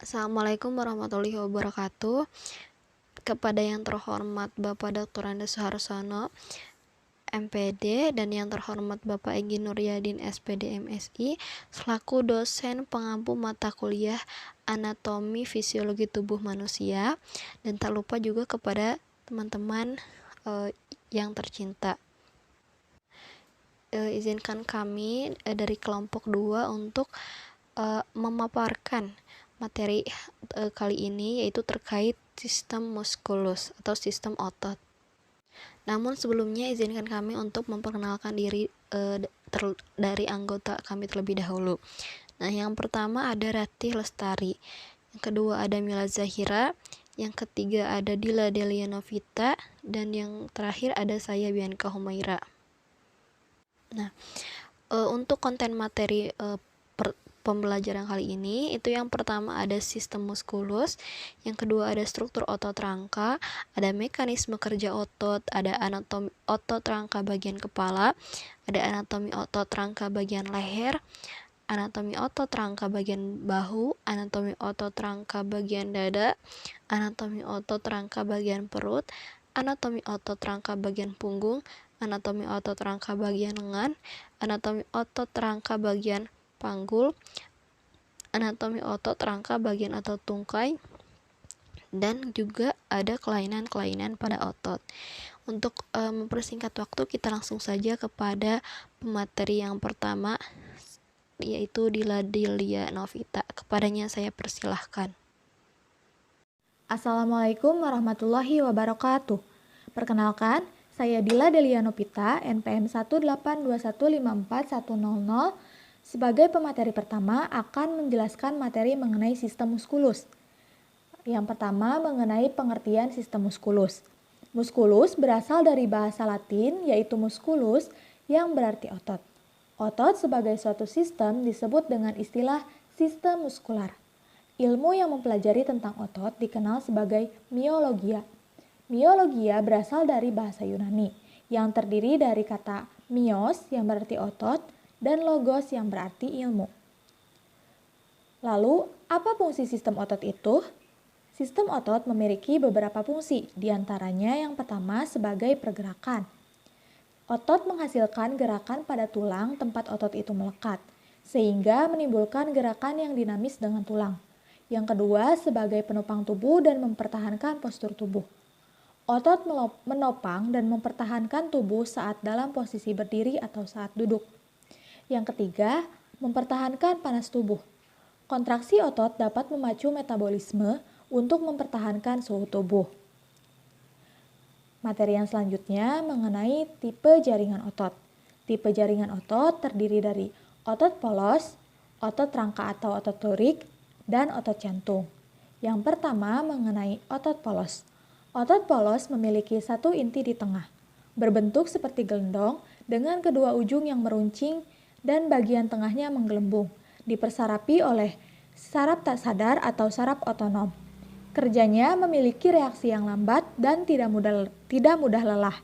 Assalamualaikum warahmatullahi wabarakatuh. Kepada yang terhormat Bapak Dr. Andes Suharsono, MPD, dan yang terhormat Bapak Egy Nuryadin, SPD, MSI, selaku dosen pengampu mata kuliah Anatomi Fisiologi Tubuh Manusia, dan tak lupa juga kepada teman-teman yang tercinta. Izinkan kami dari kelompok 2 untuk memaparkan materi kali ini, yaitu terkait sistem muskulus atau sistem otot. Namun sebelumnya izinkan kami untuk memperkenalkan diri dari anggota kami terlebih dahulu. Nah, yang pertama ada Ratih Lestari, yang kedua ada Mila Zahira, yang ketiga ada Dila Delia Novita, dan yang terakhir ada saya Bianca Humaira. Nah, untuk konten materi pembelajaran kali ini, itu yang pertama ada sistem muskulus, yang kedua ada struktur otot rangka, ada mekanisme kerja otot, ada anatomi otot rangka bagian kepala, ada anatomi otot rangka bagian leher, anatomi otot rangka bagian bahu, anatomi otot rangka bagian dada, anatomi otot rangka bagian perut, anatomi otot rangka bagian punggung, anatomi otot rangka bagian lengan, anatomi otot rangka bagian panggul, anatomi otot rangka bagian otot tungkai, dan juga ada kelainan-kelainan pada otot. Untuk mempersingkat waktu, kita langsung saja kepada pemateri yang pertama, yaitu Dila Delia Novita. Kepadanya saya persilahkan. Assalamualaikum warahmatullahi wabarakatuh. Perkenalkan, saya Dila Delia Novita, NPM 182154100. Sebagai pemateri pertama akan menjelaskan materi mengenai sistem muskulus. Yang pertama mengenai pengertian sistem muskulus. Muskulus berasal dari bahasa Latin yaitu musculus yang berarti otot. Otot sebagai suatu sistem disebut dengan istilah sistem muskular. Ilmu yang mempelajari tentang otot dikenal sebagai miologia. Miologia berasal dari bahasa Yunani yang terdiri dari kata mios yang berarti otot dan logos yang berarti ilmu. Lalu, apa fungsi sistem otot itu? Sistem otot memiliki beberapa fungsi, diantaranya yang pertama sebagai pergerakan. Otot menghasilkan gerakan pada tulang tempat otot itu melekat, sehingga menimbulkan gerakan yang dinamis dengan tulang. Yang kedua, sebagai penopang tubuh dan mempertahankan postur tubuh. Otot menopang dan mempertahankan tubuh saat dalam posisi berdiri atau saat duduk. Yang ketiga, mempertahankan panas tubuh. Kontraksi otot dapat memacu metabolisme untuk mempertahankan suhu tubuh. Materi yang selanjutnya mengenai tipe jaringan otot. Tipe jaringan otot terdiri dari otot polos, otot rangka atau otot lurik, dan otot jantung. Yang pertama mengenai otot polos. Otot polos memiliki satu inti di tengah, berbentuk seperti gelendong dengan kedua ujung yang meruncing dan bagian tengahnya menggelembung, dipersarapi oleh saraf tak sadar atau saraf otonom. Kerjanya memiliki reaksi yang lambat dan tidak mudah lelah.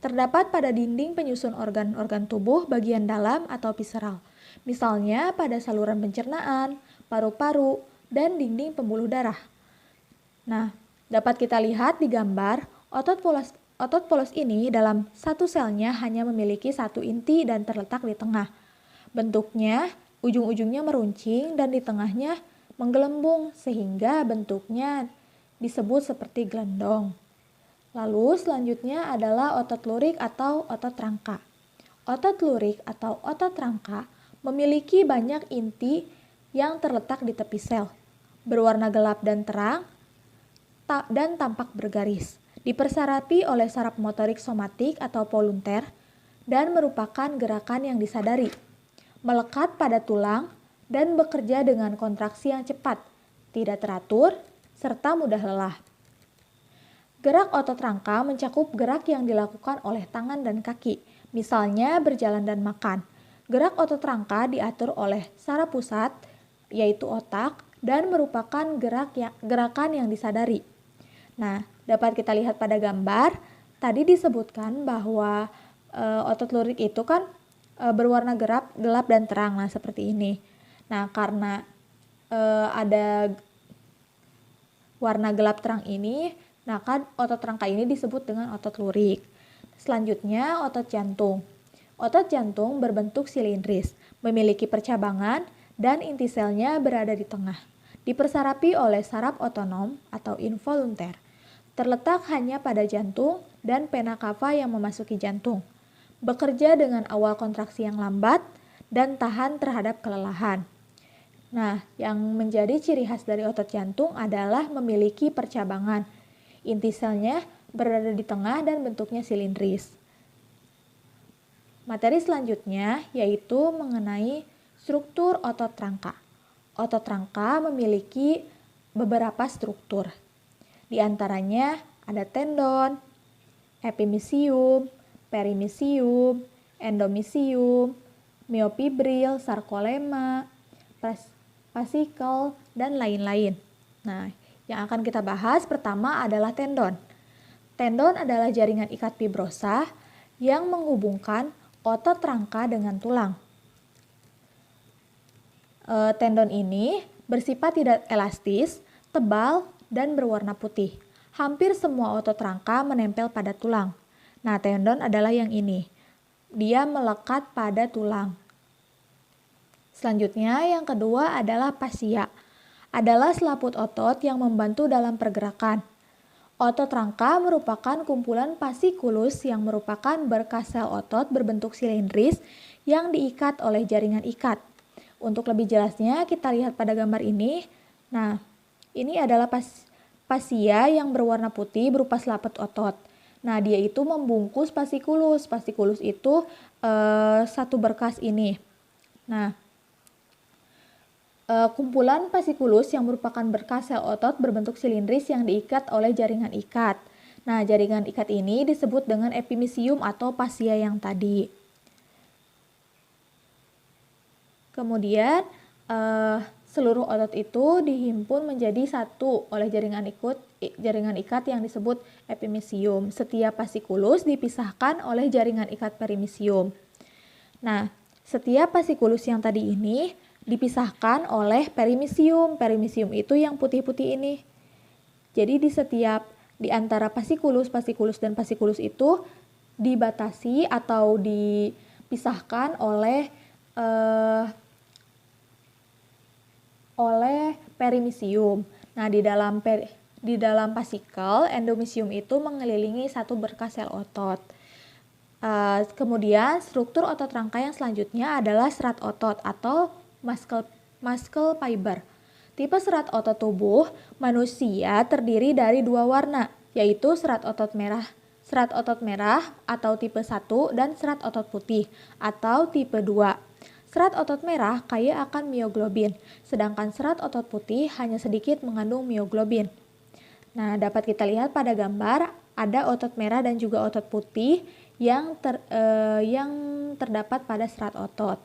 Terdapat pada dinding penyusun organ-organ tubuh bagian dalam atau visceral, misalnya pada saluran pencernaan, paru-paru, dan dinding pembuluh darah. Nah, dapat kita lihat di gambar, otot polos ini dalam satu selnya hanya memiliki satu inti dan terletak di tengah. Bentuknya, ujung-ujungnya meruncing dan di tengahnya menggelembung sehingga bentuknya disebut seperti gelendong. Lalu selanjutnya adalah otot lurik atau otot rangka. Otot lurik atau otot rangka memiliki banyak inti yang terletak di tepi sel, berwarna gelap dan terang, dan tampak bergaris. Dipersarapi oleh saraf motorik somatik atau volunter dan merupakan gerakan yang disadari. Melekat pada tulang dan bekerja dengan kontraksi yang cepat, tidak teratur, serta mudah lelah. Gerak otot rangka mencakup gerak yang dilakukan oleh tangan dan kaki, misalnya berjalan dan makan. Gerak otot rangka diatur oleh saraf pusat, yaitu otak, dan merupakan gerakan yang disadari. Nah, dapat kita lihat pada gambar, tadi disebutkan bahwa otot lurik itu kan berwarna gelap dan terang, nah seperti ini. Nah, karena ada warna gelap terang ini, maka otot rangka ini disebut dengan otot lurik. Selanjutnya, otot jantung. Otot jantung berbentuk silindris, memiliki percabangan, dan inti selnya berada di tengah. Dipersarapi oleh saraf otonom atau involunter. Terletak hanya pada jantung dan vena cava yang memasuki jantung. Bekerja dengan awal kontraksi yang lambat dan tahan terhadap kelelahan. Nah, yang menjadi ciri khas dari otot jantung adalah memiliki percabangan. Inti selnya berada di tengah dan bentuknya silindris. Materi selanjutnya yaitu mengenai struktur otot rangka. Otot rangka memiliki beberapa struktur. Di antaranya ada tendon, epimisium, perimisium, endomisium, myofibril, sarkolema, fasikel, dan lain-lain. Nah, yang akan kita bahas pertama adalah tendon. Tendon adalah jaringan ikat fibrosa yang menghubungkan otot rangka dengan tulang. Tendon ini bersifat tidak elastis, tebal, dan berwarna putih. Hampir semua otot rangka menempel pada tulang. Nah, tendon adalah yang ini. Dia melekat pada tulang. Selanjutnya, yang kedua adalah fascia. Adalah selaput otot yang membantu dalam pergerakan. Otot rangka merupakan kumpulan fasciculus yang merupakan berkas sel otot berbentuk silindris yang diikat oleh jaringan ikat. Untuk lebih jelasnya, kita lihat pada gambar ini. Nah, ini adalah fascia yang berwarna putih berupa selaput otot. Nah, dia itu membungkus fasciculus. Fasciculus itu satu berkas ini. Nah, kumpulan fasciculus yang merupakan berkas sel otot berbentuk silindris yang diikat oleh jaringan ikat. Nah, jaringan ikat ini disebut dengan epimisium atau fascia yang tadi. Kemudian, seluruh otot itu dihimpun menjadi satu oleh jaringan ikat yang disebut epimisium. Setiap fasciculus dipisahkan oleh jaringan ikat perimisium. Nah, setiap fasciculus yang tadi ini dipisahkan oleh perimisium. Perimisium itu yang putih-putih ini. Jadi di antara fasciculus dan fasciculus itu dibatasi atau dipisahkan oleh perimisium. Nah, di dalam fascicle, endomisium itu mengelilingi satu berkas sel otot. Kemudian struktur otot rangka yang selanjutnya adalah serat otot atau muscle fiber. Tipe serat otot tubuh manusia terdiri dari dua warna, yaitu serat otot merah atau tipe 1 dan serat otot putih atau tipe 2. Serat otot merah kaya akan mioglobin, sedangkan serat otot putih hanya sedikit mengandung mioglobin. Nah, dapat kita lihat pada gambar ada otot merah dan juga otot putih yang terdapat pada serat otot.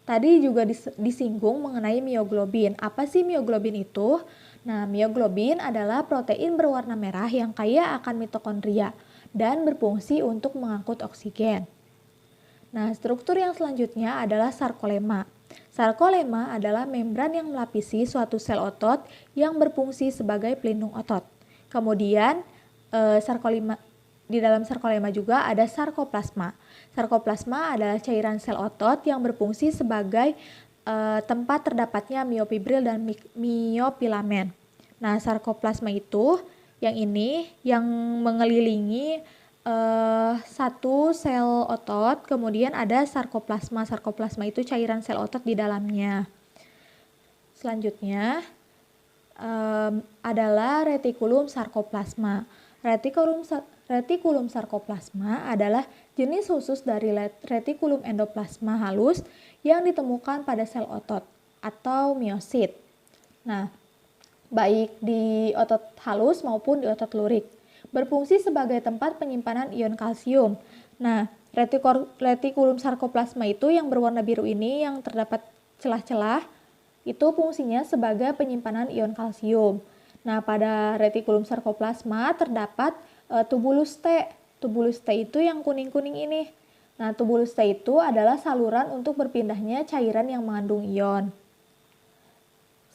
Tadi juga disinggung mengenai mioglobin. Apa sih mioglobin itu? Nah, mioglobin adalah protein berwarna merah yang kaya akan mitokondria dan berfungsi untuk mengangkut oksigen. Nah, struktur yang selanjutnya adalah sarkolema. Sarkolema adalah membran yang melapisi suatu sel otot yang berfungsi sebagai pelindung otot. Kemudian, di dalam sarkolema juga ada sarkoplasma. Sarkoplasma adalah cairan sel otot yang berfungsi sebagai tempat terdapatnya myofibril dan myofilamen. Nah, sarkoplasma itu yang mengelilingi satu sel otot, kemudian ada sarkoplasma. Sarkoplasma itu cairan sel otot di dalamnya. Selanjutnya adalah retikulum sarkoplasma. Retikulum sarkoplasma adalah jenis khusus dari retikulum endoplasma halus yang ditemukan pada sel otot atau miosit. Nah, baik di otot halus maupun di otot lurik. Berfungsi sebagai tempat penyimpanan ion kalsium. Nah, retikulum sarkoplasma itu yang berwarna biru ini yang terdapat celah-celah, itu fungsinya sebagai penyimpanan ion kalsium. Nah, pada retikulum sarkoplasma terdapat tubulus T. Tubulus T itu yang kuning-kuning ini. Nah, tubulus T itu adalah saluran untuk berpindahnya cairan yang mengandung ion.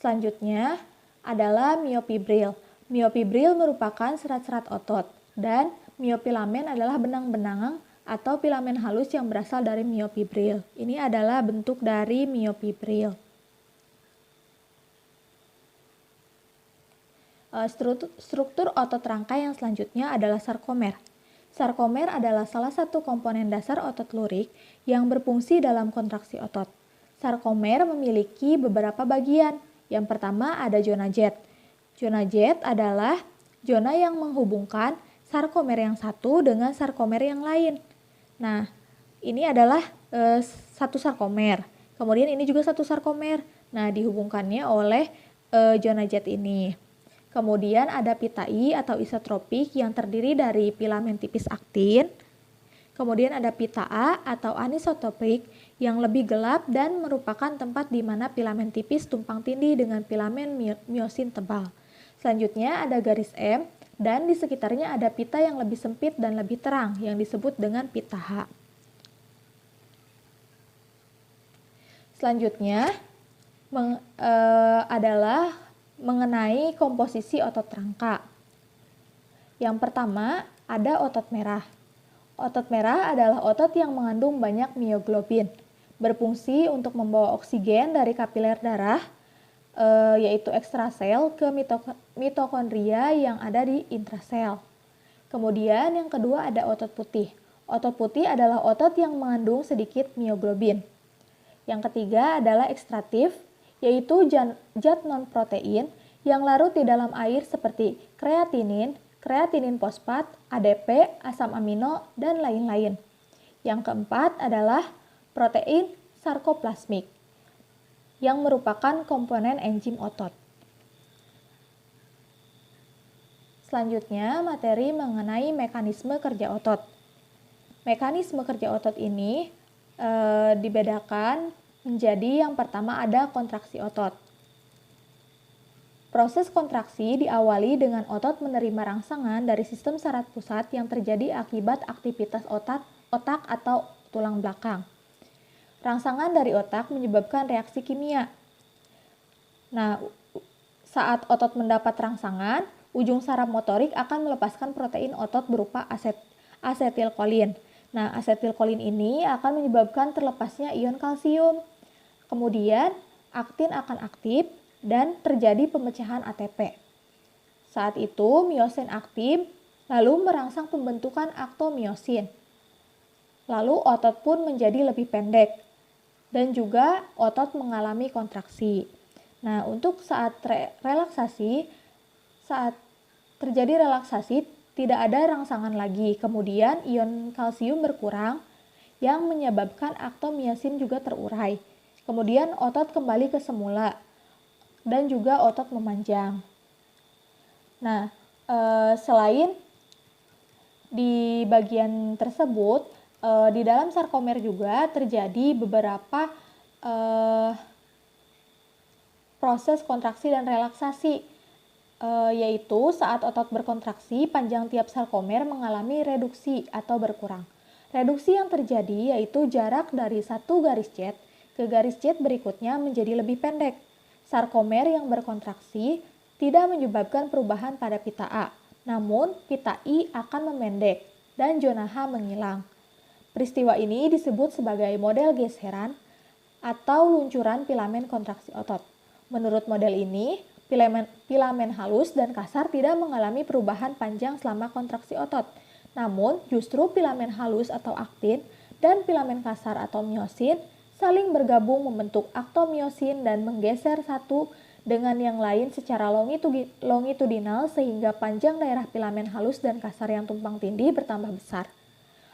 Selanjutnya adalah myofibril. Miofibril merupakan serat-serat otot dan miofilamen adalah benang-benang atau filamen halus yang berasal dari miofibril. Ini adalah bentuk dari miofibril. Struktur otot rangkai yang selanjutnya adalah sarkomer. Sarkomer adalah salah satu komponen dasar otot lurik yang berfungsi dalam kontraksi otot. Sarkomer memiliki beberapa bagian. Yang pertama ada zona jet. Zona jet adalah zona yang menghubungkan sarkomer yang satu dengan sarkomer yang lain. Nah, ini adalah satu sarkomer. Kemudian ini juga satu sarkomer. Nah, dihubungkannya oleh zona jet ini. Kemudian ada pita I atau isotropik yang terdiri dari filamen tipis aktin. Kemudian ada pita A atau anisotropik yang lebih gelap dan merupakan tempat di mana filamen tipis tumpang tindih dengan filamen miosin tebal. Selanjutnya ada garis M dan di sekitarnya ada pita yang lebih sempit dan lebih terang yang disebut dengan pita H. Selanjutnya adalah mengenai komposisi otot rangka. Yang pertama ada otot merah. Otot merah adalah otot yang mengandung banyak mioglobin, berfungsi untuk membawa oksigen dari kapiler darah, yaitu ekstrasel ke mitokondria yang ada di intrasel. Kemudian yang kedua ada otot putih. Otot putih adalah otot yang mengandung sedikit mioglobin. Yang ketiga adalah ekstratif, yaitu zat non-protein yang larut di dalam air seperti kreatinin, kreatinin fosfat, ADP, asam amino, dan lain-lain. Yang keempat adalah protein sarkoplasmik yang merupakan komponen enzim otot. Selanjutnya, materi mengenai mekanisme kerja otot. Mekanisme kerja otot ini dibedakan menjadi yang pertama ada kontraksi otot. Proses kontraksi diawali dengan otot menerima rangsangan dari sistem saraf pusat yang terjadi akibat aktivitas otak atau tulang belakang. Rangsangan dari otak menyebabkan reaksi kimia. Nah, saat otot mendapat rangsangan, ujung saraf motorik akan melepaskan protein otot berupa asetilkolin. Nah, asetilkolin ini akan menyebabkan terlepasnya ion kalsium. Kemudian, aktin akan aktif dan terjadi pemecahan ATP. Saat itu, miosin aktif, lalu merangsang pembentukan aktomiosin. Lalu otot pun menjadi lebih pendek dan juga otot mengalami kontraksi. Nah, untuk saat terjadi relaksasi, tidak ada rangsangan lagi. Kemudian ion kalsium berkurang yang menyebabkan aktomiosin juga terurai. Kemudian otot kembali ke semula dan juga otot memanjang. Nah, selain di bagian tersebut, di dalam sarkomer juga terjadi beberapa proses kontraksi dan relaksasi, yaitu saat otot berkontraksi, panjang tiap sarkomer mengalami reduksi atau berkurang. Reduksi yang terjadi yaitu jarak dari satu garis jet ke garis jet berikutnya menjadi lebih pendek. Sarkomer yang berkontraksi tidak menyebabkan perubahan pada pita A, namun pita I akan memendek dan zona H menghilang. Peristiwa ini disebut sebagai model geseran atau luncuran filamen kontraksi otot. Menurut model ini, filamen halus dan kasar tidak mengalami perubahan panjang selama kontraksi otot. Namun, justru filamen halus atau aktin dan filamen kasar atau miosin saling bergabung membentuk aktomiosin dan menggeser satu dengan yang lain secara longitudinal sehingga panjang daerah filamen halus dan kasar yang tumpang tindih bertambah besar.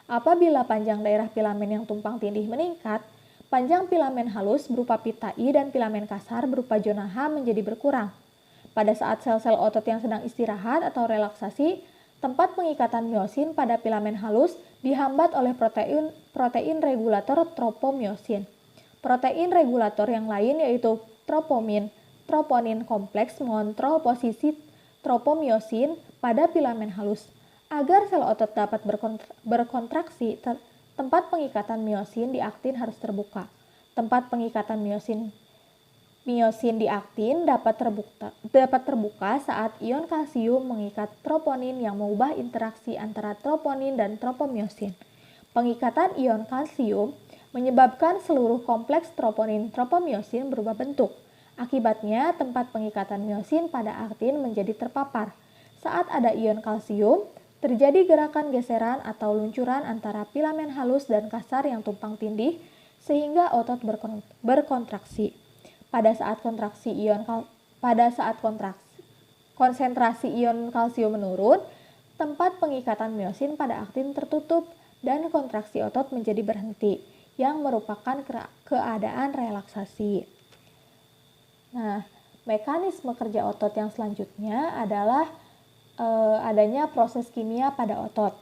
Apabila panjang daerah filamen yang tumpang tindih meningkat, panjang filamen halus berupa pita I dan filamen kasar berupa zona H menjadi berkurang. Pada saat sel-sel otot yang sedang istirahat atau relaksasi, tempat pengikatan miosin pada filamen halus dihambat oleh protein regulator tropomiosin. Protein regulator yang lain yaitu troponin kompleks mengontrol posisi tropomiosin pada filamen halus. Agar sel otot dapat berkontraksi, tempat pengikatan miosin di aktin harus terbuka. Tempat pengikatan miosin Miosin di aktin dapat terbuka saat ion kalsium mengikat troponin yang mengubah interaksi antara troponin dan tropomiosin. Pengikatan ion kalsium menyebabkan seluruh kompleks troponin-tropomiosin berubah bentuk. Akibatnya, tempat pengikatan miosin pada aktin menjadi terpapar. Saat ada ion kalsium, terjadi gerakan geseran atau luncuran antara filamen halus dan kasar yang tumpang tindih, sehingga otot berkontraksi. Pada saat konsentrasi ion kalsium menurun, tempat pengikatan miosin pada aktin tertutup dan kontraksi otot menjadi berhenti, yang merupakan keadaan relaksasi. Nah, mekanisme kerja otot yang selanjutnya adalah adanya proses kimia pada otot.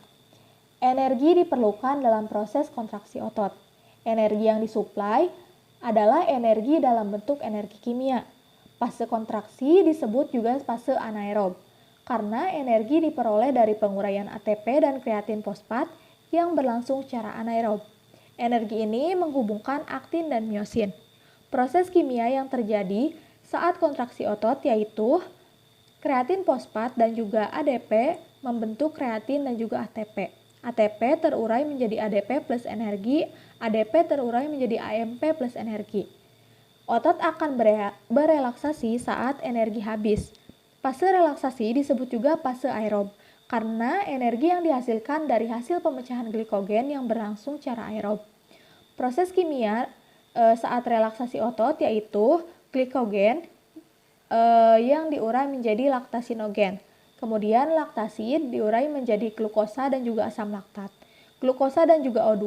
Energi diperlukan dalam proses kontraksi otot. Energi yang disuplai adalah energi dalam bentuk energi kimia. Fase kontraksi disebut juga fase anaerob, karena energi diperoleh dari penguraian ATP dan kreatin fosfat yang berlangsung secara anaerob. Energi ini menghubungkan aktin dan miosin. Proses kimia yang terjadi saat kontraksi otot yaitu kreatin fosfat dan juga ADP membentuk kreatin dan juga ATP. ATP terurai menjadi ADP plus energi, ADP terurai menjadi AMP plus energi. Otot akan berelaksasi saat energi habis. Fase relaksasi disebut juga fase aerob, karena energi yang dihasilkan dari hasil pemecahan glikogen yang berlangsung secara aerob. Proses kimia saat relaksasi otot yaitu glikogen yang diurai menjadi laktasinogen. Kemudian laktasi diurai menjadi glukosa dan juga asam laktat. Glukosa dan juga O2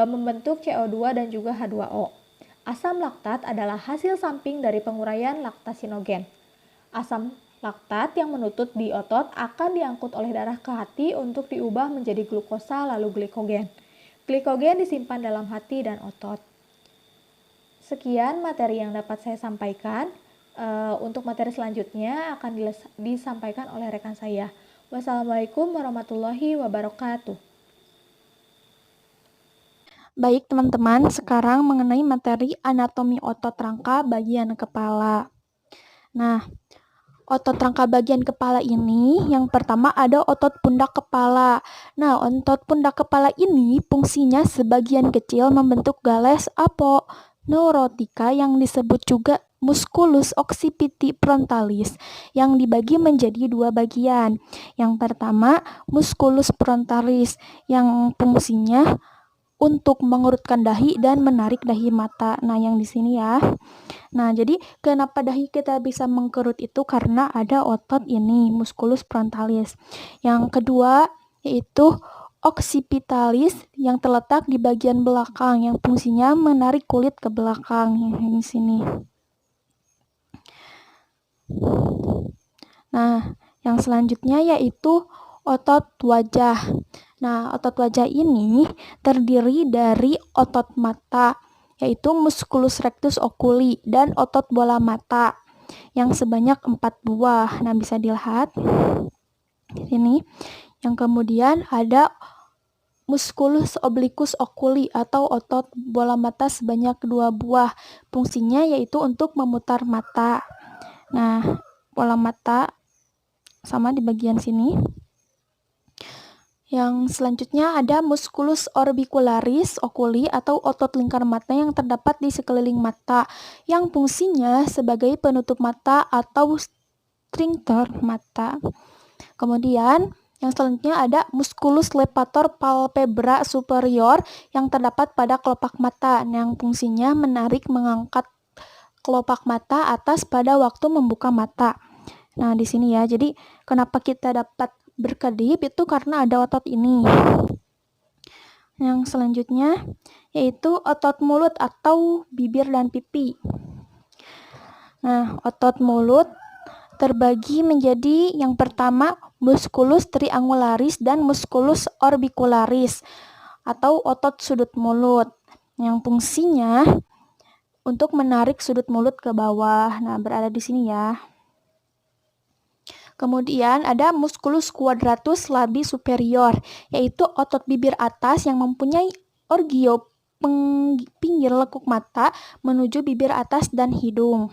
membentuk CO2 dan juga H2O. Asam laktat adalah hasil samping dari penguraian laktasinogen. Asam laktat yang menutup di otot akan diangkut oleh darah ke hati untuk diubah menjadi glukosa lalu glikogen. Glikogen disimpan dalam hati dan otot. Sekian materi yang dapat saya sampaikan. Untuk materi selanjutnya akan disampaikan oleh rekan saya. Wassalamualaikum warahmatullahi wabarakatuh. Baik teman-teman, sekarang mengenai materi anatomi otot rangka bagian kepala. Nah, otot rangka bagian kepala ini yang pertama ada otot pundak kepala. Nah, otot pundak kepala ini fungsinya sebagian kecil membentuk gales aponeurotika yang disebut juga musculus occipiti frontalis yang dibagi menjadi dua bagian. Yang pertama, musculus frontalis yang fungsinya untuk mengurutkan dahi dan menarik dahi mata. Nah, yang di sini ya. Nah, jadi kenapa dahi kita bisa mengkerut itu karena ada otot ini, musculus frontalis. Yang kedua yaitu occipitalis yang terletak di bagian belakang yang fungsinya menarik kulit ke belakang yang di sini. Nah, yang selanjutnya yaitu otot wajah. Nah, otot wajah ini terdiri dari otot mata, yaitu musculus rectus oculi, dan otot bola mata yang sebanyak 4 buah. Nah, bisa dilihat di sini. Yang kemudian ada musculus obliquus oculi atau otot bola mata sebanyak 2 buah. Fungsinya yaitu untuk memutar mata. Nah, bola mata sama di bagian sini. Yang selanjutnya ada musculus orbicularis oculi atau otot lingkar mata yang terdapat di sekeliling mata yang fungsinya sebagai penutup mata atau sphincter mata. Kemudian yang selanjutnya ada musculus levator palpebra superior yang terdapat pada kelopak mata yang fungsinya menarik mengangkat kelopak mata atas pada waktu membuka mata. Nah, di sini ya. Jadi kenapa kita dapat berkedip itu karena ada otot ini. Yang selanjutnya yaitu otot mulut atau bibir dan pipi. Nah, otot mulut terbagi menjadi yang pertama musculus triangularis dan musculus orbicularis atau otot sudut mulut yang fungsinya untuk menarik sudut mulut ke bawah. Nah, berada di sini ya. Kemudian ada musculus quadratus labii superior, yaitu otot bibir atas yang mempunyai pinggir lekuk mata menuju bibir atas dan hidung.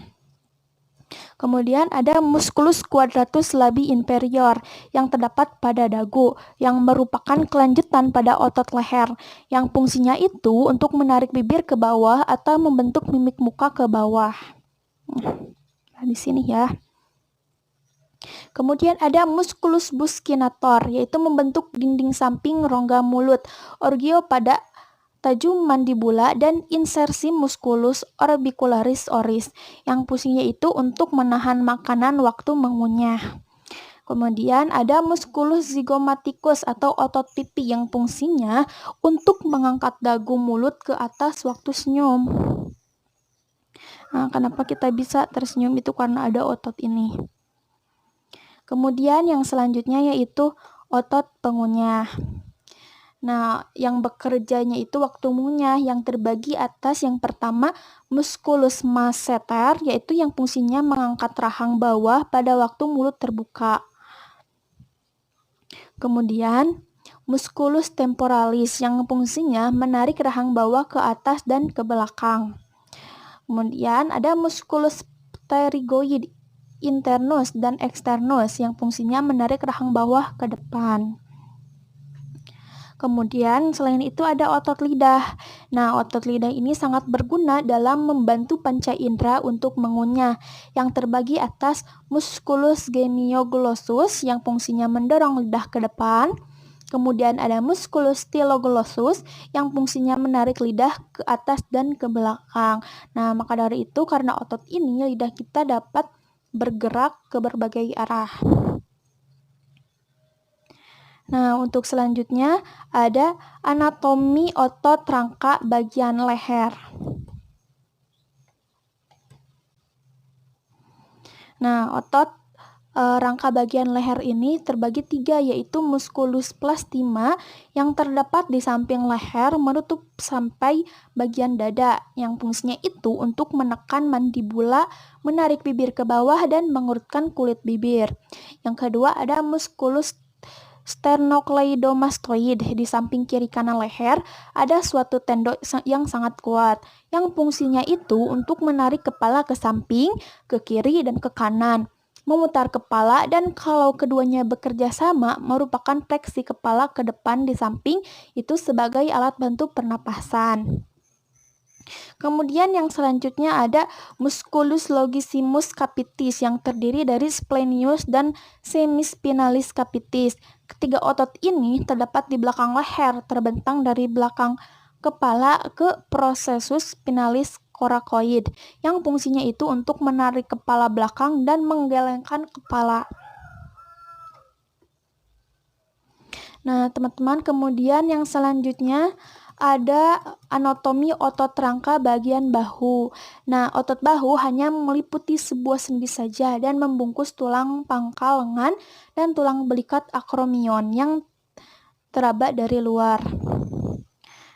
Kemudian ada musculus quadratus labii inferior yang terdapat pada dagu, yang merupakan kelanjutan pada otot leher, yang fungsinya itu untuk menarik bibir ke bawah atau membentuk mimik muka ke bawah. Nah, di sini ya. Kemudian ada musculus buccinator, yaitu membentuk dinding samping rongga mulut, orgio pada tajum mandibula, dan insersi musculus orbicularis oris, yang fungsinya itu untuk menahan makanan waktu mengunyah. Kemudian ada musculus zygomaticus atau otot pipi yang fungsinya untuk mengangkat dagu mulut ke atas waktu senyum. Nah, kenapa kita bisa tersenyum itu karena ada otot ini. Kemudian yang selanjutnya yaitu otot pengunyah. Nah, yang bekerjanya itu waktu mengunyah yang terbagi atas yang pertama musculus masseter, yaitu yang fungsinya mengangkat rahang bawah pada waktu mulut terbuka. Kemudian musculus temporalis yang fungsinya menarik rahang bawah ke atas dan ke belakang. Kemudian ada musculus pterygoid internus dan externus yang fungsinya menarik rahang bawah ke depan. Kemudian selain itu ada otot lidah. Nah, otot lidah ini sangat berguna dalam membantu panca indera untuk mengunyah, yang terbagi atas musculus genioglossus yang fungsinya mendorong lidah ke depan. Kemudian ada musculus styloglossus yang fungsinya menarik lidah ke atas dan ke belakang. Nah, maka dari itu karena otot ini lidah kita dapat bergerak ke berbagai arah. Nah, untuk selanjutnya ada anatomi otot rangka bagian leher. Nah, otot rangka bagian leher ini terbagi 3, yaitu musculus plastima yang terdapat di samping leher menutup sampai bagian dada, yang fungsinya itu untuk menekan mandibula, menarik bibir ke bawah, dan mengurutkan kulit bibir. Yang kedua ada musculus sternocleidomastoid. Di samping kiri kanan leher ada suatu tendon yang sangat kuat, yang fungsinya itu untuk menarik kepala ke samping, ke kiri, dan ke kanan, memutar kepala, dan kalau keduanya bekerja sama merupakan fleksi kepala ke depan di samping itu sebagai alat bantu pernapasan. Kemudian yang selanjutnya ada musculus longissimus capitis yang terdiri dari splenius dan semispinalis capitis. Ketiga otot ini terdapat di belakang leher, terbentang dari belakang kepala ke processus spinalis coracoid, yang fungsinya itu untuk menarik kepala belakang dan menggelengkan kepala. Nah, teman-teman, kemudian yang selanjutnya ada anatomi otot rangka bagian bahu. Nah, otot bahu hanya meliputi sebuah sendi saja dan membungkus tulang pangkal lengan dan tulang belikat akromion yang teraba dari luar.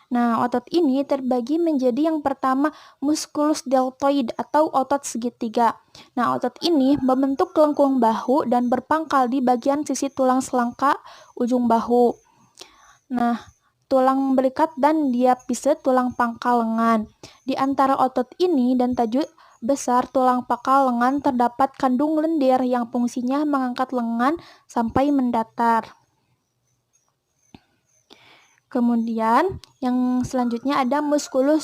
Nah, otot ini terbagi menjadi yang pertama musculus deltoid atau otot segitiga. Nah, otot ini membentuk lengkung bahu dan berpangkal di bagian sisi tulang selangka ujung bahu. Nah, tulang belikat dan diapise tulang pangkal lengan. Di antara otot ini dan tajuk besar tulang pangkal lengan terdapat kandung lendir yang fungsinya mengangkat lengan sampai mendatar. Kemudian yang selanjutnya ada musculus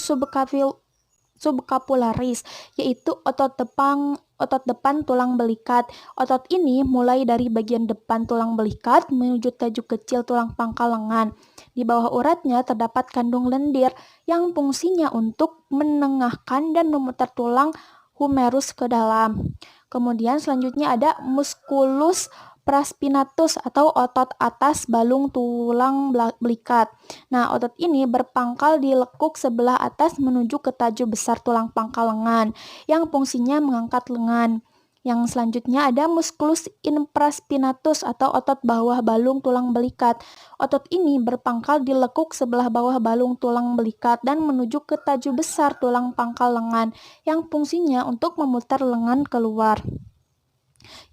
subcapularis, yaitu otot depan tulang belikat. Otot ini mulai dari bagian depan tulang belikat menuju tajuk kecil tulang pangkal lengan. Di bawah uratnya terdapat kandung lendir yang fungsinya untuk menengahkan dan memutar tulang humerus ke dalam. Kemudian selanjutnya ada musculus praspinatus atau otot atas balung tulang belikat. Nah, otot ini berpangkal di lekuk sebelah atas menuju ke tajuk besar tulang pangkal lengan, yang fungsinya mengangkat lengan. Yang selanjutnya ada musculus infraspinatus atau otot bawah balung tulang belikat. Otot ini berpangkal di lekuk sebelah bawah balung tulang belikat dan menuju ke tajuk besar tulang pangkal lengan, yang fungsinya untuk memutar lengan keluar.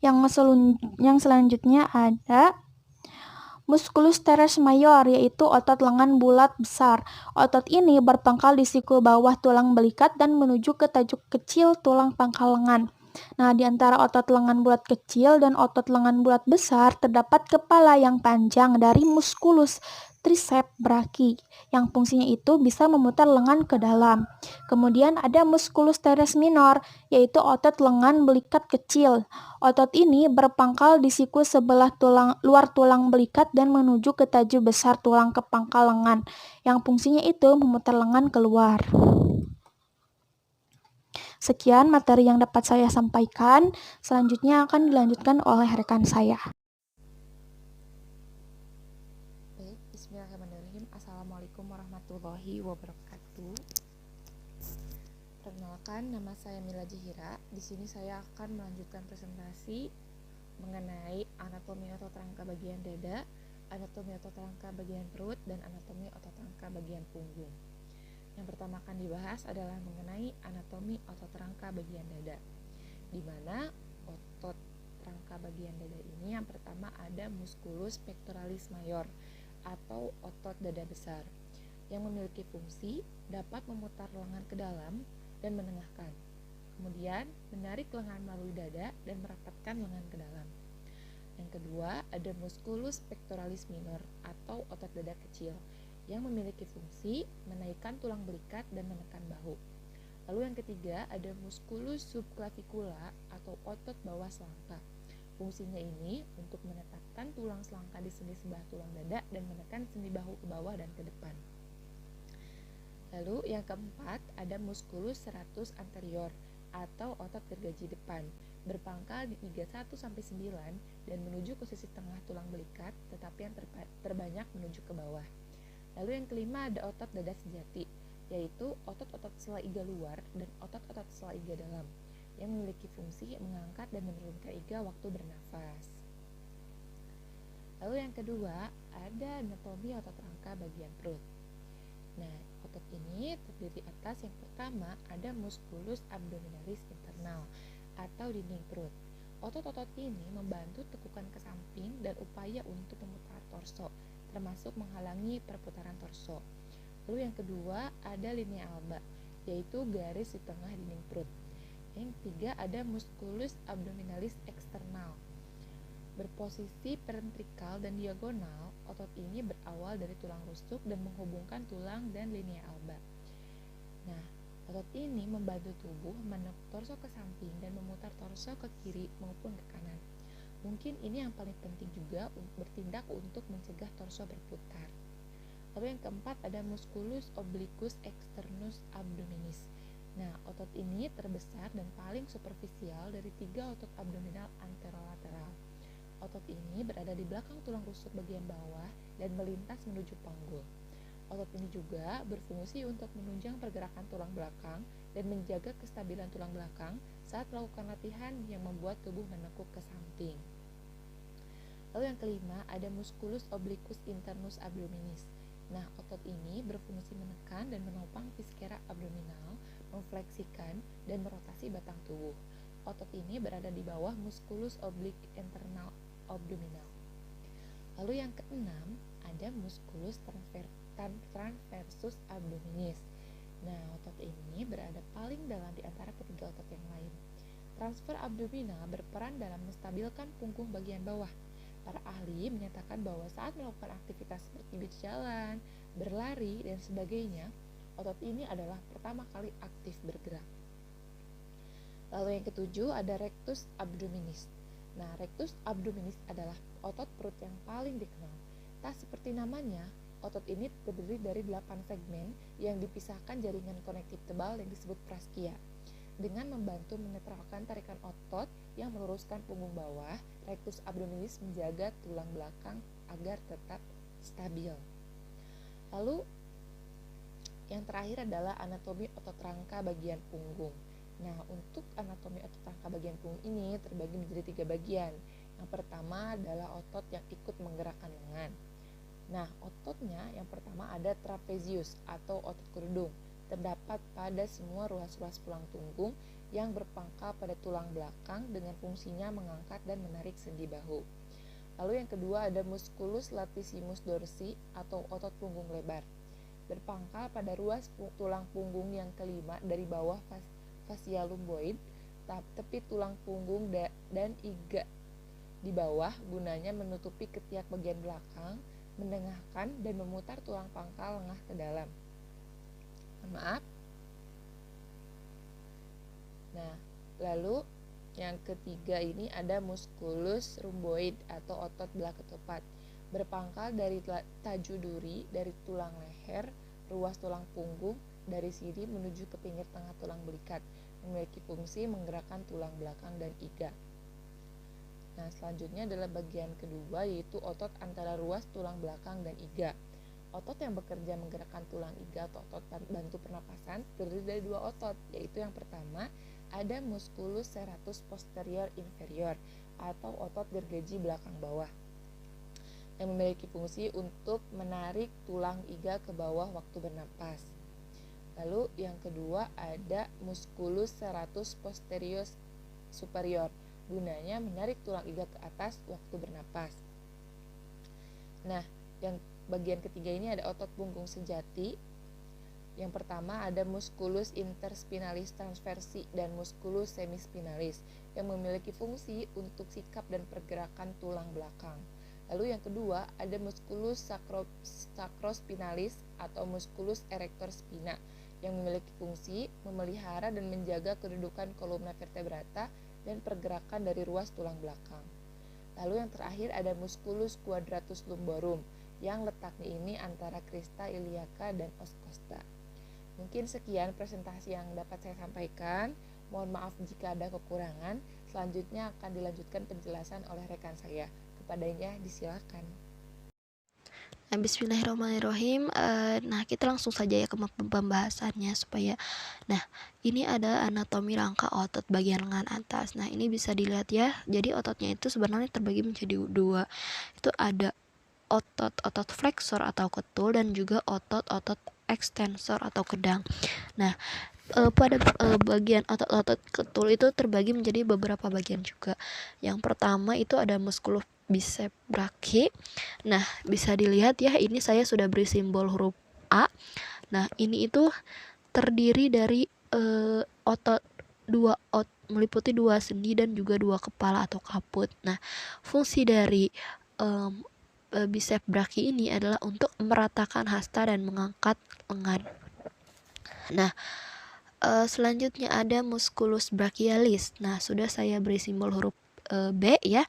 Yang selanjutnya ada Musculus teres major, yaitu otot lengan bulat besar. Otot ini berpangkal di siku bawah tulang belikat dan menuju ke tajuk kecil tulang pangkal lengan. Nah, di antara otot lengan bulat kecil dan otot lengan bulat besar terdapat kepala yang panjang dari musculus triceps brachii, yang fungsinya itu bisa memutar lengan ke dalam. Kemudian ada musculus teres minor, yaitu otot lengan belikat kecil. Otot ini berpangkal di siku sebelah luar tulang belikat dan menuju ke tajuk besar tulang kepangkal lengan, yang fungsinya itu memutar lengan keluar. Sekian materi yang dapat saya sampaikan. Selanjutnya akan dilanjutkan oleh rekan saya. Baik, bismillahirrahmanirrahim. Assalamualaikum warahmatullahi wabarakatuh. Perkenalkan, nama saya Mila Jihira. Di sini saya akan melanjutkan presentasi mengenai anatomi otot rangka bagian dada, anatomi otot rangka bagian perut, dan anatomi otot rangka bagian punggung. Yang pertama akan dibahas adalah mengenai anatomi otot rangka bagian dada, di mana otot rangka bagian dada ini yang pertama ada musculus pectoralis major atau otot dada besar yang memiliki fungsi dapat memutar lengan ke dalam dan menengahkan, kemudian menarik lengan melalui dada dan merapatkan lengan ke dalam. Yang kedua ada musculus pectoralis minor atau otot dada kecil yang memiliki fungsi menaikkan tulang belikat dan menekan bahu. Lalu yang ketiga ada musculus subclavicula atau otot bawah selangka. Fungsinya ini untuk menetapkan tulang selangka di sendi sebelah tulang dada dan menekan sendi bahu ke bawah dan ke depan. Lalu yang keempat ada musculus serratus anterior atau otot gergaji depan, berpangkal di iga 1-9 dan menuju ke sisi tengah tulang belikat, tetapi yang terbanyak menuju ke bawah. Lalu yang kelima ada otot dada sejati, yaitu otot-otot sela iga luar dan otot-otot sela iga dalam, yang memiliki fungsi mengangkat dan menurunkan iga waktu bernafas. Lalu yang kedua ada anatomi otot rangka bagian perut. Nah, otot ini terdiri atas yang pertama ada musculus abdominalis internal atau dinding perut. Otot-otot ini membantu tekukan ke samping dan upaya untuk memutar torso, termasuk menghalangi perputaran torso. Lalu yang kedua ada linea alba, yaitu garis di tengah dinding perut. Yang ketiga ada musculus abdominalis eksternal. Berposisi ventrikal dan diagonal, otot ini berawal dari tulang rusuk dan menghubungkan tulang dan linea alba. Nah, otot ini membantu tubuh menekuk torso ke samping dan memutar torso ke kiri maupun ke kanan. Mungkin ini yang paling penting juga bertindak untuk mencegah torso berputar. Lalu yang keempat ada musculus obliquus externus abdominis. Nah, otot ini terbesar dan paling superficial dari 3 otot abdominal anterolateral. Otot ini berada di belakang tulang rusuk bagian bawah dan melintas menuju panggul. Otot ini juga berfungsi untuk menunjang pergerakan tulang belakang dan menjaga kestabilan tulang belakang saat melakukan latihan yang membuat tubuh menekuk ke samping. Lalu yang kelima ada musculus obliquus internus abdominis. Nah, otot ini berfungsi menekan dan menopang viscera abdominal, memfleksikan dan merotasi batang tubuh. Otot ini berada di bawah musculus oblique internal abdominal. Lalu yang keenam ada musculus transversus abdominis. Nah, otot ini berada paling dalam di antara ketiga otot yang lain. Transfer abdominal berperan dalam menstabilkan punggung bagian bawah. Para ahli menyatakan bahwa saat melakukan aktivitas seperti berjalan, berlari, dan sebagainya, otot ini adalah pertama kali aktif bergerak. Lalu yang ketujuh ada rectus abdominis. Nah, rectus abdominis adalah otot perut yang paling dikenal. Tak seperti namanya, otot ini terdiri dari 8 segmen yang dipisahkan jaringan konektif tebal yang disebut fascia. Dengan membantu menetralkan tarikan otot yang meluruskan punggung bawah, rectus abdominis menjaga tulang belakang agar tetap stabil. Lalu yang terakhir adalah anatomi otot rangka bagian punggung. Nah, untuk anatomi otot rangka bagian punggung ini terbagi menjadi 3 bagian. Yang pertama adalah otot yang ikut menggerakkan lengan. Nah, ototnya yang pertama ada trapezius atau otot kerudung. Terdapat pada semua ruas-ruas tulang punggung yang berpangkal pada tulang belakang dengan fungsinya mengangkat dan menarik sendi bahu. Lalu yang kedua ada musculus latissimus dorsi atau otot punggung lebar. Berpangkal pada ruas tulang punggung yang kelima dari bawah fascia lumboid, tepi tulang punggung dan iga di bawah, gunanya menutupi ketiak bagian belakang, menengahkan dan memutar tulang pangkal lengah ke dalam. Maaf. Nah, lalu yang ketiga ini ada musculus rhomboid atau otot belah ketupat. Berpangkal dari taju duri, dari tulang leher, ruas tulang punggung, dari sini menuju ke pinggir tengah tulang belikat. Memiliki fungsi menggerakkan tulang belakang dan iga. Nah, selanjutnya adalah bagian kedua, yaitu otot antara ruas tulang belakang dan iga. Otot yang bekerja menggerakkan tulang iga atau otot bantu pernapasan terdiri dari dua otot, yaitu yang pertama ada musculus serratus posterior inferior atau otot gergaji belakang bawah yang memiliki fungsi untuk menarik tulang iga ke bawah waktu bernapas. Lalu yang kedua ada musculus serratus posterior superior, gunanya menarik tulang iga ke atas waktu bernapas. Nah, yang bagian ketiga ini ada otot punggung sejati. Yang pertama ada musculus interspinalis transversi dan musculus semispinalis yang memiliki fungsi untuk sikap dan pergerakan tulang belakang. Lalu yang kedua ada musculus sacrospinalis atau musculus erector spina yang memiliki fungsi memelihara dan menjaga kedudukan kolumna vertebrata dan pergerakan dari ruas tulang belakang. Lalu yang terakhir ada musculus quadratus lumborum yang letaknya ini antara crista iliaca dan os costa. Mungkin sekian presentasi yang dapat saya sampaikan. Mohon maaf jika ada kekurangan. Selanjutnya akan dilanjutkan penjelasan oleh rekan saya. Kepadanya disilakan. Nah, bismillahirrahmanirrahim. Nah, kita langsung saja ya ke pembahasannya supaya. Nah, ini ada anatomi rangka otot bagian lengan atas. Nah, ini bisa dilihat ya. Jadi ototnya itu sebenarnya terbagi menjadi dua. Itu ada otot flexor atau ketul dan juga otot ekstensor atau kedang. Nah, pada bagian otot-otot ketul itu terbagi menjadi beberapa bagian juga. Yang pertama itu ada musculus bicep brachii. Nah, bisa dilihat ya, ini saya sudah beri simbol huruf A. Nah, ini itu terdiri dari meliputi dua sendi dan juga dua kepala atau kaput. Nah, fungsi dari bicep brachii ini adalah untuk meratakan hasta dan mengangkat lengan. Nah, selanjutnya ada musculus brachialis. Nah, sudah saya beri simbol huruf B ya.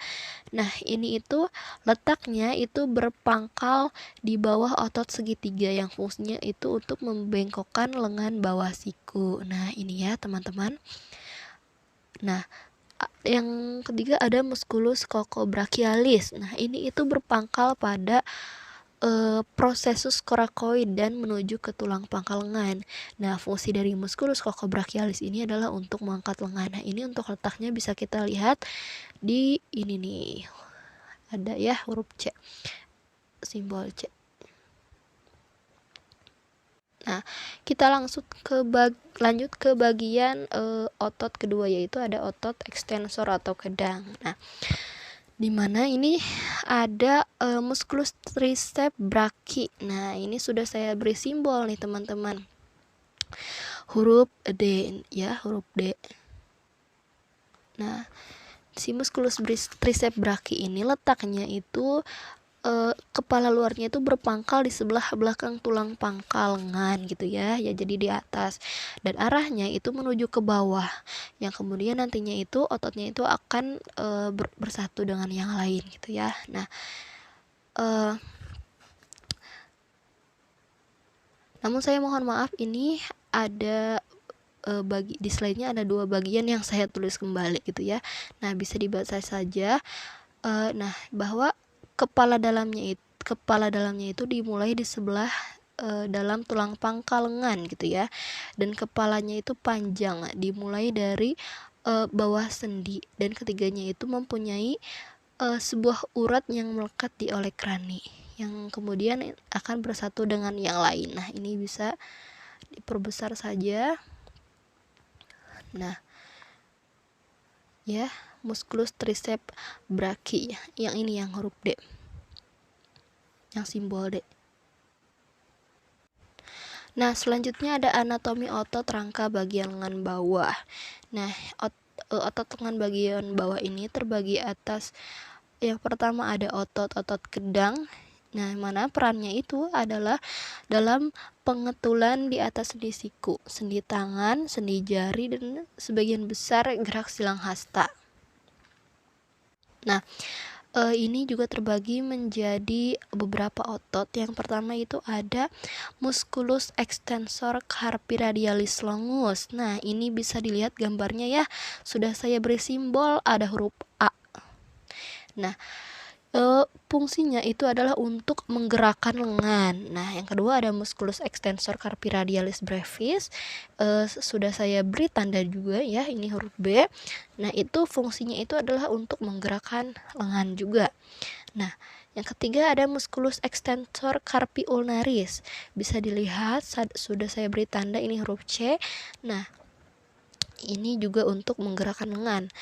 Nah, ini itu letaknya itu berpangkal di bawah otot segitiga yang fungsinya itu untuk membengkokkan lengan bawah siku. Nah, ini ya teman-teman. Nah, yang ketiga ada musculus cocobrachialis. Nah, ini itu berpangkal pada prosesus coracoid dan menuju ke tulang pangkal lengan. Nah, fungsi dari musculus cocobrachialis ini adalah untuk mengangkat lengan. Nah, ini untuk letaknya bisa kita lihat di ini nih. Ada ya huruf C. Simbol C. Nah, kita lanjut ke bagian otot kedua, yaitu ada otot ekstensor atau kedang. Nah, di mana ini ada musculus triceps brachii. Nah, ini sudah saya beri simbol nih teman-teman. Huruf D ya, huruf D. Nah, si musculus triceps brachii ini letaknya itu kepala luarnya itu berpangkal di sebelah belakang tulang pangkal lengan gitu ya, jadi di atas, dan arahnya itu menuju ke bawah, yang kemudian nantinya itu ototnya itu akan bersatu dengan yang lain gitu ya. Nah, namun saya mohon maaf, ini ada di slide-nya ada dua bagian yang saya tulis kembali gitu ya. Nah, bisa dibaca saja. Nah, bahwa kepala dalamnya itu dimulai di sebelah dalam tulang pangkal lengan gitu ya, dan kepalanya itu panjang dimulai dari bawah sendi, dan ketiganya itu mempunyai sebuah urat yang melekat di oleh krani yang kemudian akan bersatu dengan yang lain. Nah, ini bisa diperbesar saja. Nah, ya, musculus triceps brachii. Yang ini yang huruf D, yang simbol D. Nah, selanjutnya ada anatomi otot rangka bagian lengan bawah. Nah, otot lengan bagian bawah ini terbagi atas. Yang pertama ada otot kedang. Nah, mana perannya itu adalah dalam pengetulan di atas sendi siku, sendi tangan, sendi jari, dan sebagian besar gerak silang hasta. Nah, ini juga terbagi menjadi beberapa otot. Yang pertama itu ada musculus extensor carpi radialis longus. Nah, ini bisa dilihat gambarnya ya. Sudah saya beri simbol, ada huruf A. Nah, fungsinya itu adalah untuk menggerakkan lengan. Nah, yang kedua ada musculus extensor carpi radialis brevis. Sudah saya beri tanda juga ya, ini huruf B. Nah, itu fungsinya itu adalah untuk menggerakkan lengan juga. Nah, yang ketiga ada musculus extensor carpi ulnaris. Bisa dilihat sudah saya beri tanda, ini huruf C. Nah, ini juga untuk menggerakkan lengan.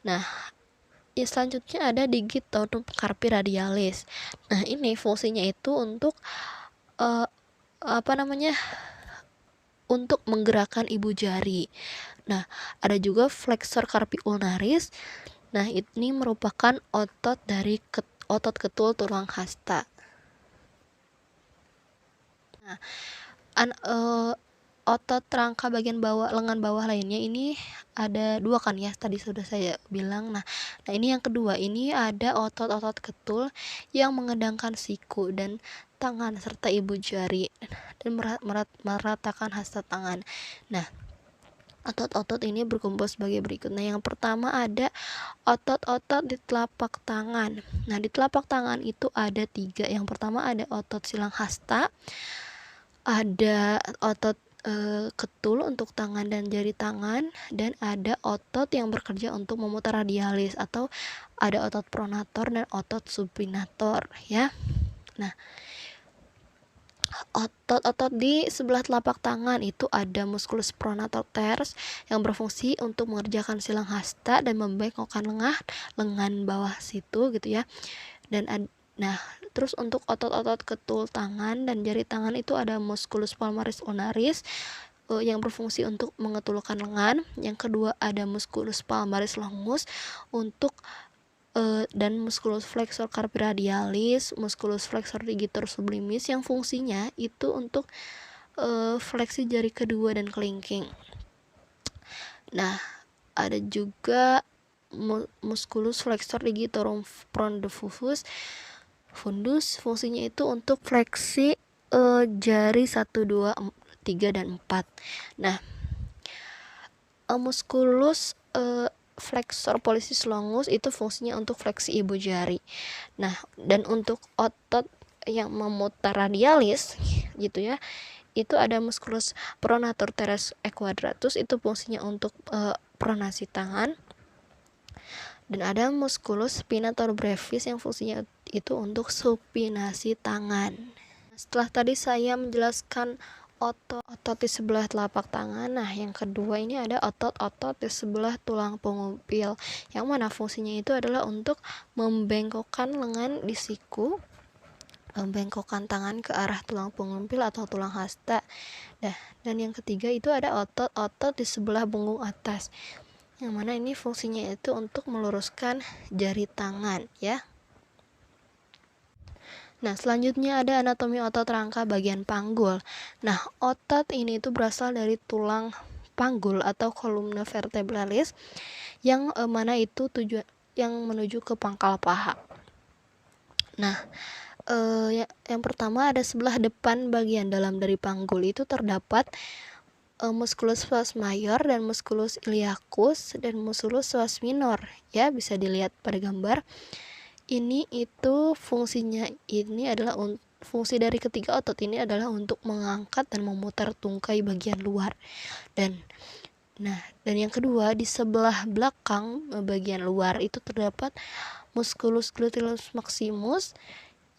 Nah, selanjutnya ada digitorum carpi radialis. Nah, ini fungsinya itu untuk untuk menggerakkan ibu jari. Nah, ada juga flexor carpi ulnaris. Nah, ini merupakan otot dari otot ketul tulang hasta. Nah, otot rangka bagian bawah, lengan bawah lainnya ini ada 2 kan ya, tadi sudah saya bilang. Nah, ini yang kedua, ini ada otot-otot ketul yang mengedangkan siku dan tangan serta ibu jari dan meratakan hasta tangan. Nah, otot-otot ini berkumpul sebagai berikut. Nah, yang pertama ada otot-otot di telapak tangan. Nah, di telapak tangan itu ada 3. Yang pertama ada otot silang hasta, ada otot ketul untuk tangan dan jari tangan, dan ada otot yang bekerja untuk memutar radialis, atau ada otot pronator dan otot supinator ya. Nah, otot-otot di sebelah telapak tangan itu ada musculus pronator teres yang berfungsi untuk mengerjakan silang hasta dan membengkokkan lengan bawah situ gitu ya. Dan nah, terus untuk otot-otot ketul tangan dan jari tangan itu ada musculus palmaris ulnaris yang berfungsi untuk mengetulkan lengan. Yang kedua ada musculus palmaris longus untuk dan musculus flexor carpi radialis, musculus flexor ligator sublimis yang fungsinya itu untuk fleksi jari kedua dan kelingking. Nah, ada juga musculus flexor ligatorum profundus fundus, fungsinya itu untuk fleksi jari 1, 2, 3, dan 4. Nah, musculus flexor pollicis longus itu fungsinya untuk fleksi ibu jari. Nah, dan untuk otot yang memutar radialis gitu ya, itu ada musculus pronator teres equadratus, itu fungsinya untuk pronasi tangan. Dan ada musculus spinator brevis yang fungsinya itu untuk supinasi tangan. Setelah tadi saya menjelaskan otot di sebelah telapak tangan, nah yang kedua ini ada otot-otot di sebelah tulang pengumpil, yang mana fungsinya itu adalah untuk membengkokkan lengan di siku, membengkokkan tangan ke arah tulang pengumpil atau tulang hasta. Nah, dan yang ketiga itu ada otot-otot di sebelah punggung atas, yang mana ini fungsinya itu untuk meluruskan jari tangan ya. Nah, selanjutnya ada anatomi otot rangka bagian panggul. Nah, otot ini itu berasal dari tulang panggul atau columna vertebralis yang mana itu yang menuju ke pangkal paha. Nah, yang pertama ada sebelah depan bagian dalam dari panggul itu terdapat musculus vas mayor dan musculus iliacus dan musculus vas minor ya, bisa dilihat pada gambar. Ini itu fungsinya ini adalah fungsi dari ketiga otot ini adalah untuk mengangkat dan memutar tungkai bagian luar. Dan yang kedua di sebelah belakang bagian luar itu terdapat musculus gluteus maximus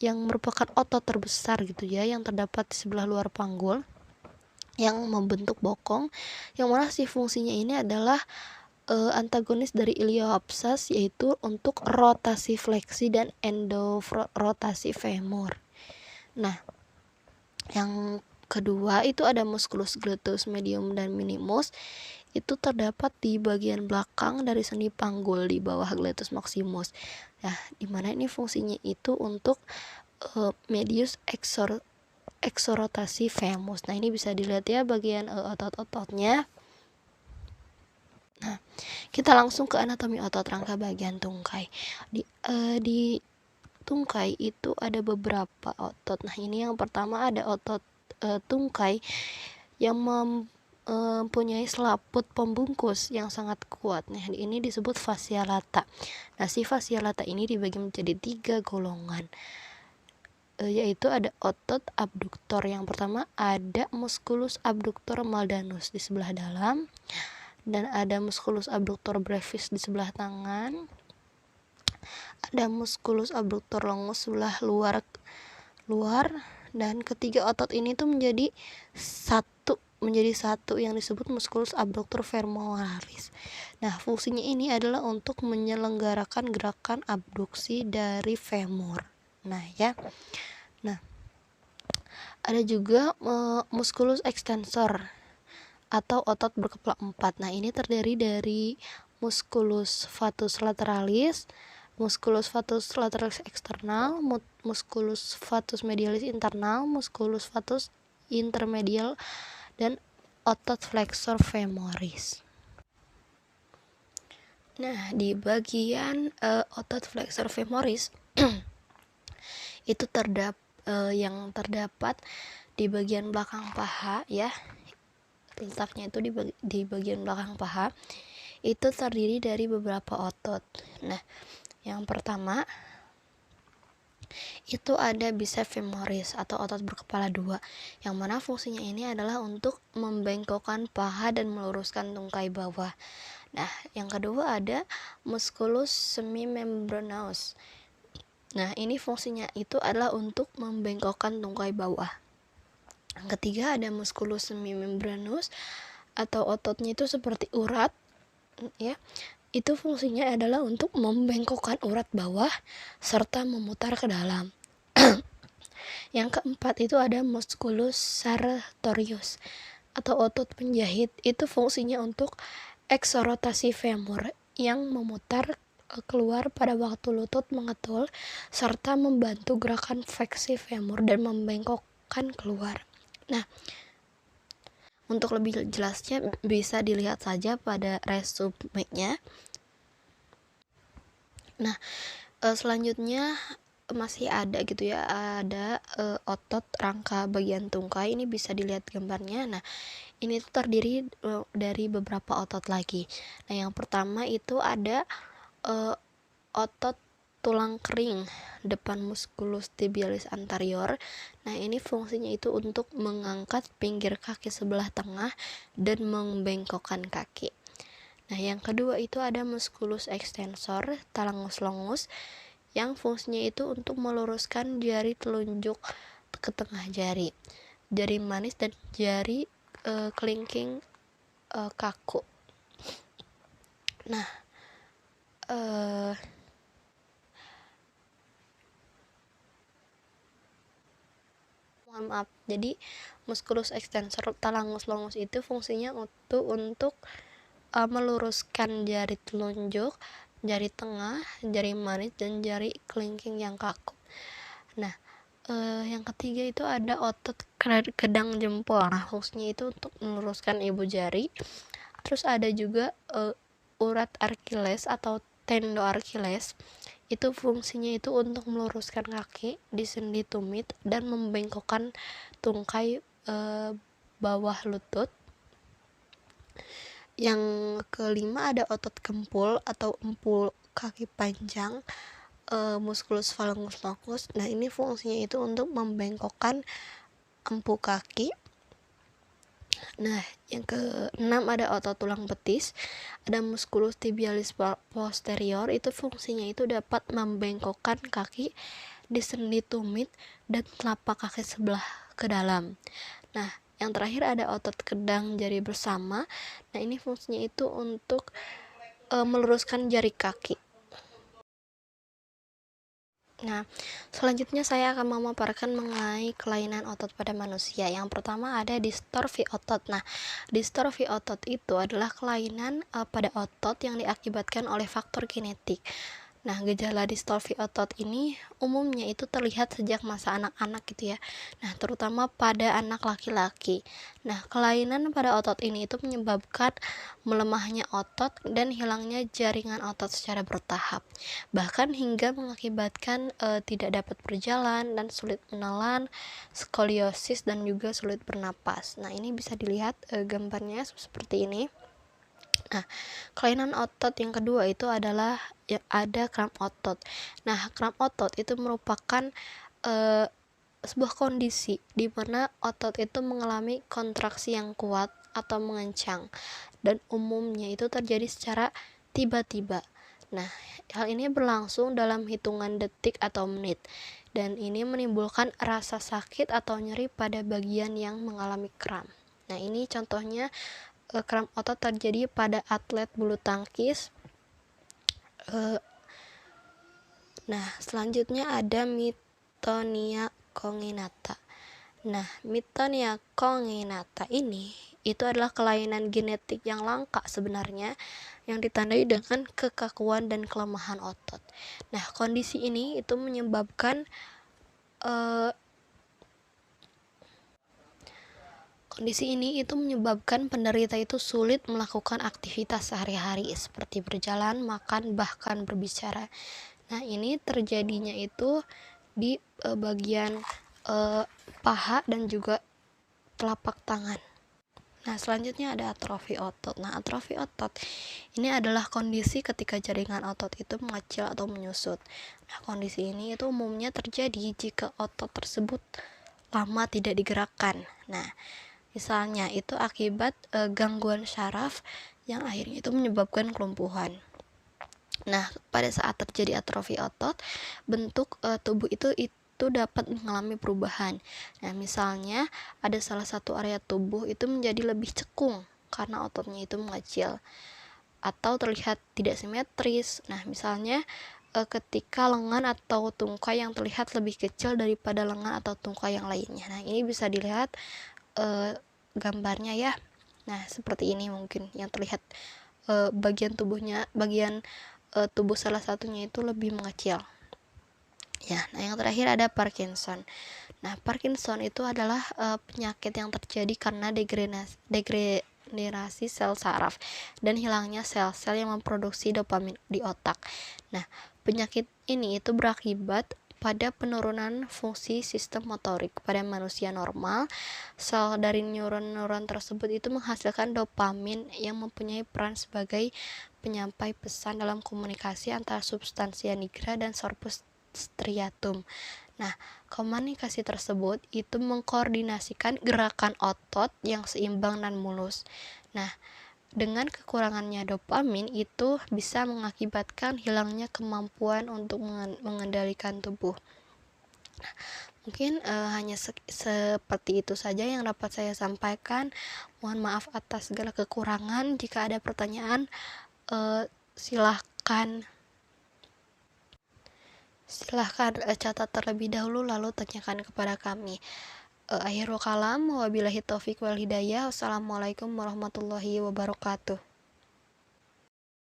yang merupakan otot terbesar gitu ya, yang terdapat di sebelah luar panggul yang membentuk bokong, yang mana si fungsinya ini adalah antagonis dari iliopsoas, yaitu untuk rotasi fleksi dan endorotasi femur. Nah, yang kedua itu ada musculus gluteus medium dan minimus. Itu terdapat di bagian belakang dari sendi panggul di bawah gluteus maximus. Nah, dimana ini fungsinya itu untuk medius exorotasi femus. Nah, ini bisa dilihat ya bagian otot-ototnya. Nah, kita langsung ke anatomi otot rangka bagian tungkai. Di tungkai itu ada beberapa otot. Nah, ini yang pertama ada otot tungkai yang mempunyai selaput pembungkus yang sangat kuat. Nah, ini disebut fascia lata. Nah, si fascia lata ini dibagi menjadi 3 golongan. Yaitu ada otot abduktor. Yang pertama ada musculus abductor maldanus di sebelah dalam, dan ada musculus abductor brevis di sebelah tangan, ada musculus abductor longus sebelah luar, dan ketiga otot ini tuh menjadi satu yang disebut musculus abductor femoralis. Nah, fungsinya ini adalah untuk menyelenggarakan gerakan abduksi dari femur. Nah, ada juga musculus extensor atau otot berkepala 4. Nah, ini terdiri dari musculus fatus lateralis, musculus fatus lateralis external, musculus fatus medialis internal, musculus fatus intermedial, dan otot flexor femoris. Nah, di bagian otot flexor femoris itu yang terdapat di bagian belakang paha ya. Letaknya itu di bagian belakang paha. Itu terdiri dari beberapa otot. Nah, yang pertama itu ada biceps femoris atau otot berkepala 2, yang mana fungsinya ini adalah untuk membengkokkan paha dan meluruskan tungkai bawah. Nah, yang kedua ada musculus semimembranous. Nah, ini fungsinya itu adalah untuk membengkokkan tungkai bawah. Yang ketiga ada musculus semimembranous atau ototnya itu seperti urat ya. Itu fungsinya adalah untuk membengkokkan urat bawah serta memutar ke dalam. Yang keempat itu ada musculus sartorius atau otot penjahit. Itu fungsinya untuk exorotasi femur yang memutar keluar pada waktu lutut mengetul serta membantu gerakan fleksi femur dan membengkokkan keluar. Nah, untuk lebih jelasnya bisa dilihat saja pada resumenya. Nah, selanjutnya masih ada gitu ya, ada otot rangka bagian tungkai. Ini bisa dilihat gambarnya. Nah, ini tuh terdiri dari beberapa otot lagi. Nah, yang pertama itu ada otot tulang kering depan musculus tibialis anterior. Nah, ini fungsinya itu untuk mengangkat pinggir kaki sebelah tengah dan membengkokkan kaki. Nah, yang kedua itu ada musculus extensor talangus longus yang fungsinya itu untuk meluruskan jari telunjuk ke tengah jari manis dan jari kelingking kaku. Nah, jadi musculus extensor talangus longus itu fungsinya untuk meluruskan jari telunjuk, jari tengah, jari manis, dan jari kelingking yang kaku. Nah, yang ketiga itu ada otot kedang jempol. Nah, fungsinya itu untuk meluruskan ibu jari. Terus ada juga urat Achilles atau tendo Achilles. Itu fungsinya itu untuk meluruskan kaki di sendi tumit dan membengkokkan tungkai bawah lutut. Yang kelima ada otot kempul atau empul kaki panjang, musculus phalangus locus. Nah, ini fungsinya itu untuk membengkokkan empu kaki. Nah, yang keenam ada otot tulang betis, ada musculus tibialis posterior. Itu fungsinya itu dapat membengkokkan kaki di sendi tumit dan telapak kaki sebelah ke dalam. Nah, yang terakhir ada otot kedang jari bersama. Nah, ini fungsinya itu untuk meluruskan jari kaki. Nah, selanjutnya saya akan memaparkan mengenai kelainan otot pada manusia. Yang pertama ada distorsi otot. Nah, distorsi otot itu adalah kelainan pada otot yang diakibatkan oleh faktor genetik. Nah, gejala distorsi otot ini umumnya itu terlihat sejak masa anak-anak gitu ya. Nah, terutama pada anak laki-laki. Nah, kelainan pada otot ini itu menyebabkan melemahnya otot dan hilangnya jaringan otot secara bertahap. Bahkan hingga mengakibatkan tidak dapat berjalan dan sulit menelan, skoliosis dan juga sulit bernapas. Nah, ini bisa dilihat gambarnya seperti ini. Nah, kelainan otot yang kedua itu adalah ya, ada kram otot. Nah, kram otot itu merupakan sebuah kondisi di mana otot itu mengalami kontraksi yang kuat atau mengencang dan umumnya itu terjadi secara tiba-tiba. Nah, hal ini berlangsung dalam hitungan detik atau menit dan ini menimbulkan rasa sakit atau nyeri pada bagian yang mengalami kram. Nah, ini contohnya kram otot terjadi pada atlet bulu tangkis. Nah, selanjutnya ada mitonia congenita. Nah, mitonia congenita ini itu adalah kelainan genetik yang langka sebenarnya yang ditandai dengan kekakuan dan kelemahan otot. Nah, kondisi ini itu menyebabkan penderita itu sulit melakukan aktivitas sehari-hari seperti berjalan, makan, bahkan berbicara. Nah, ini terjadinya itu di bagian paha dan juga telapak tangan. Nah, selanjutnya ada atrofi otot. Nah, atrofi otot ini adalah kondisi ketika jaringan otot itu mengecil atau menyusut. Nah, kondisi ini itu umumnya terjadi jika otot tersebut lama tidak digerakkan. Nah, misalnya itu akibat gangguan syaraf yang akhirnya itu menyebabkan kelumpuhan. Nah, pada saat terjadi atrofi otot, bentuk tubuh itu dapat mengalami perubahan. Nah, misalnya ada salah satu area tubuh itu menjadi lebih cekung karena ototnya itu mengecil atau terlihat tidak simetris. Nah, misalnya ketika lengan atau tungkai yang terlihat lebih kecil daripada lengan atau tungkai yang lainnya. Nah, ini bisa dilihat gambarnya ya. Nah, seperti ini mungkin yang terlihat bagian tubuh salah satunya itu lebih mengecil. Ya, nah yang terakhir ada Parkinson. Nah, Parkinson itu adalah penyakit yang terjadi karena degenerasi sel saraf dan hilangnya sel-sel yang memproduksi dopamin di otak. Nah, penyakit ini itu berakibat pada penurunan fungsi sistem motorik. Pada manusia normal, sel dari neuron-neuron tersebut itu menghasilkan dopamin yang mempunyai peran sebagai penyampai pesan dalam komunikasi antara substansia nigra dan corpus striatum. Nah, komunikasi tersebut itu mengkoordinasikan gerakan otot yang seimbang dan mulus. Nah, dengan kekurangannya dopamin itu bisa mengakibatkan hilangnya kemampuan untuk mengendalikan tubuh. Nah, mungkin hanya seperti itu saja yang dapat saya sampaikan. Mohon maaf atas segala kekurangan. Jika ada pertanyaan, silahkan catat terlebih dahulu lalu tanyakan kepada kami. Akhirul kalam, wabillahi taufik wal hidayah. Wassalamualaikum warahmatullahi wabarakatuh.